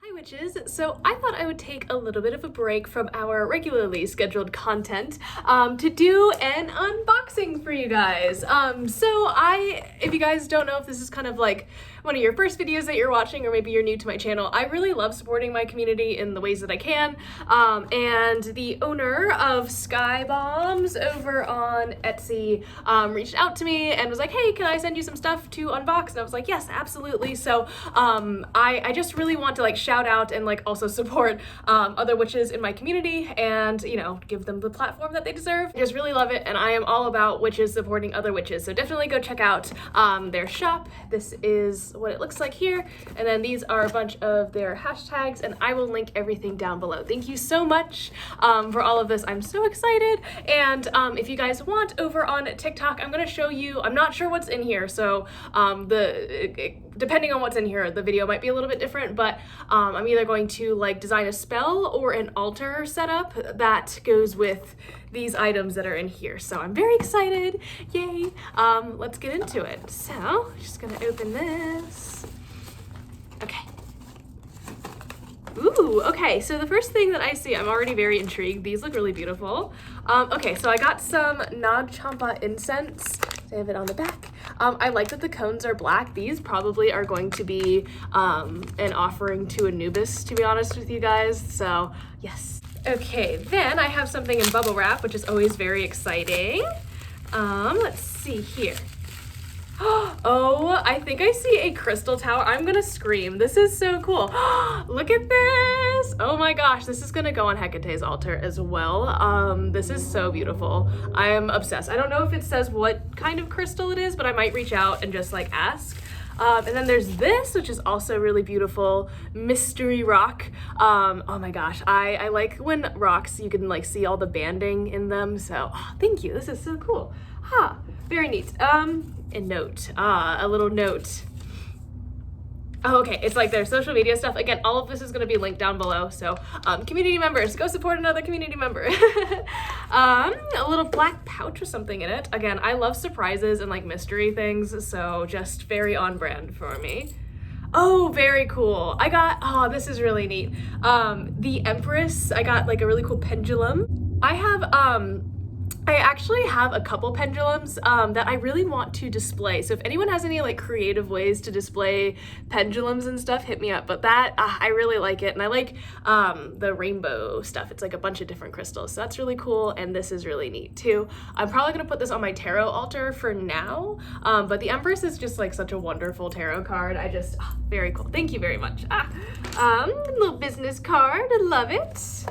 Hi witches! So I thought I would take a little bit of a break from our regularly scheduled content to do an unboxing for you guys. If you guys don't know if this is kind of like one of your first videos that you're watching, or maybe you're new to my channel, I really love supporting my community in the ways that I can. And the owner of Skyybombs over on Etsy reached out to me and was like, hey, can I send you some stuff to unbox? And I was like, yes, absolutely. So I just really want to like shout out and like also support other witches in my community and, you know, give them the platform that they deserve. I just really love it, and I am all about witches supporting other witches. So definitely go check out their shop. This is what it looks like here, and then these are a bunch of their hashtags, and I will link everything down below. Thank you so much for all of this. I'm so excited. And if you guys want, over on TikTok, I'm gonna show you, I'm not sure what's in here, so depending on what's in here, the video might be a little bit different, but I'm either going to like design a spell or an altar setup that goes with these items that are in here. So I'm very excited, yay. Let's get into it. So, just gonna open this. Okay. Ooh, okay, so the first thing that I see, I'm already very intrigued. These look really beautiful. Okay, so I got some Nag Champa incense. I have it on the back. I like that the cones are black. These probably are going to be an offering to Anubis, to be honest with you guys, so yes. Okay, then I have something in bubble wrap, which is always very exciting. Let's see here. Oh, I think I see a crystal tower. I'm gonna scream. This is so cool. Look at this. Oh my gosh, this is gonna go on Hecate's altar as well. This is so beautiful. I am obsessed. I don't know if it says what kind of crystal it is, but I might reach out and just like ask. And then there's this, which is also really beautiful, mystery rock. Oh my gosh, I like when rocks, you can like see all the banding in them. So thank you, this is so cool. Very neat. A note, a little note. Oh, okay, it's like their social media stuff. Again, all of this is gonna be linked down below. So community members, go support another community member. A little black pouch with something in it. Again, I love surprises and like mystery things, so just very on brand for me. Oh, very cool. I got, oh, this is really neat. The Empress, I got like a really cool pendulum. I actually have a couple pendulums that I really want to display. So if anyone has any like creative ways to display pendulums and stuff, hit me up. But that, I really like it. And I like the rainbow stuff. It's like a bunch of different crystals. So that's really cool. And this is really neat too. I'm probably gonna put this on my tarot altar for now. But the Empress is just like such a wonderful tarot card. Very cool. Thank you very much. Little business card, I love it.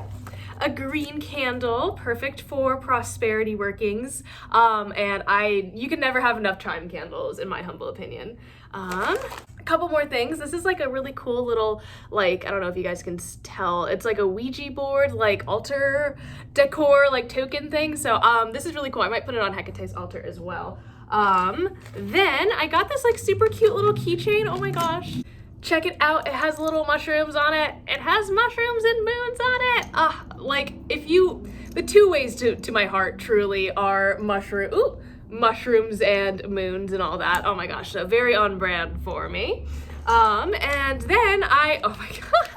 A green candle, perfect for prosperity workings. You can never have enough chime candles, in my humble opinion. A couple more things. This is like a really cool little, like, I don't know if you guys can tell, it's like a Ouija board, like altar decor, like token thing. So this is really cool. I might put it on Hecate's altar as well. Then I got this like super cute little keychain. Oh my gosh. Check it out, it has little mushrooms on it. It has mushrooms and moons on it. Like the two ways to my heart truly are mushrooms and moons and all that. Oh my gosh, so very on brand for me. And then oh my god.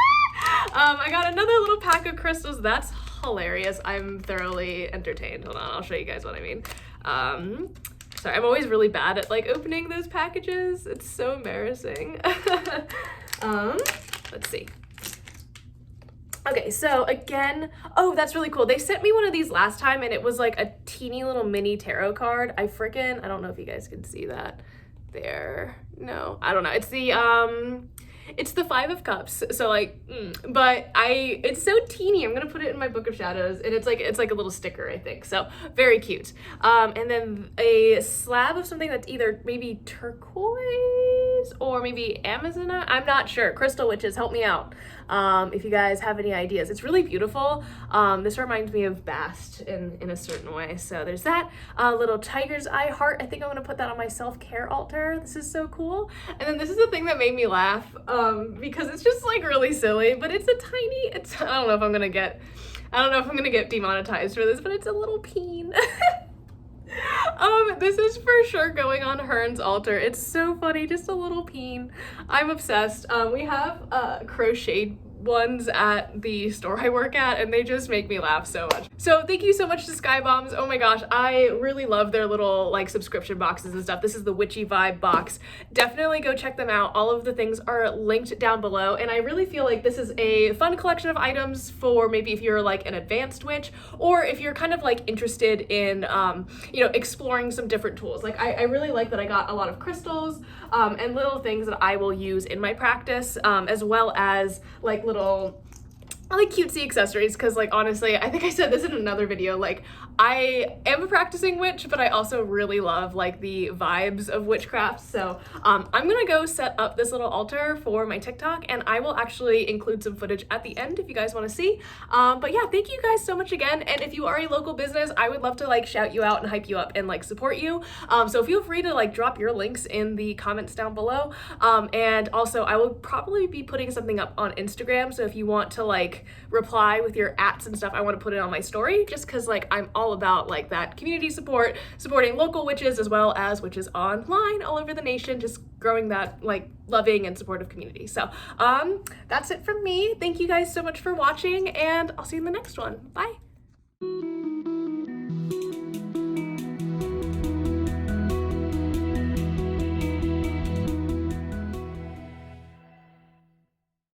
I got another little pack of crystals. That's hilarious. I'm thoroughly entertained. Hold on, I'll show you guys what I mean. Sorry, I'm always really bad at like opening those packages. It's so embarrassing. Let's see. Okay, so again, oh, that's really cool. They sent me one of these last time and it was like a teeny little mini tarot card. I don't know if you guys can see that there. No, I don't know. It's the Five of Cups, so like, but it's so teeny. I'm gonna put it in my Book of Shadows, and it's like a little sticker, I think. So very cute. And then a slab of something that's either maybe turquoise or maybe Amazonite. I'm not sure. Crystal witches, help me out. If you guys have any ideas. It's really beautiful. This reminds me of Bast in a certain way. So there's that. Little tiger's eye heart. I think I'm gonna put that on my self-care altar. This is so cool. And then this is the thing that made me laugh, because it's just like really silly, but it's I don't know if I'm gonna get demonetized for this, but it's a little peen. This is for sure going on Hearn's altar. It's so funny, just a little peen. I'm obsessed. We have crocheted ones at the store I work at, and they just make me laugh so much. So thank you so much to Skyybombs. Oh my gosh, I really love their little like subscription boxes and stuff. This is the Witchy Vibe box. Definitely go check them out. All of the things are linked down below, and I really feel like this is a fun collection of items for maybe if you're like an advanced witch, or if you're kind of like interested in you know, exploring some different tools. Like I really like that I got a lot of crystals and little things that I will use in my practice, as well as like little like cutesy accessories, because like honestly, I think I said this in another video, like I am a practicing witch, but I also really love like the vibes of witchcraft. So I'm gonna go set up this little altar for my TikTok, and I will actually include some footage at the end if you guys want to see. But yeah, thank you guys so much again, and if you are a local business, I would love to like shout you out and hype you up and like support you. So feel free to like drop your links in the comments down below, and also I will probably be putting something up on Instagram, so if you want to like reply with your @s and stuff, I want to put it on my story, just because like I'm all about like that community support, supporting local witches as well as witches online all over the nation, just growing that like loving and supportive community. So that's it from me. Thank you guys so much for watching, and I'll see you in the next one. Bye.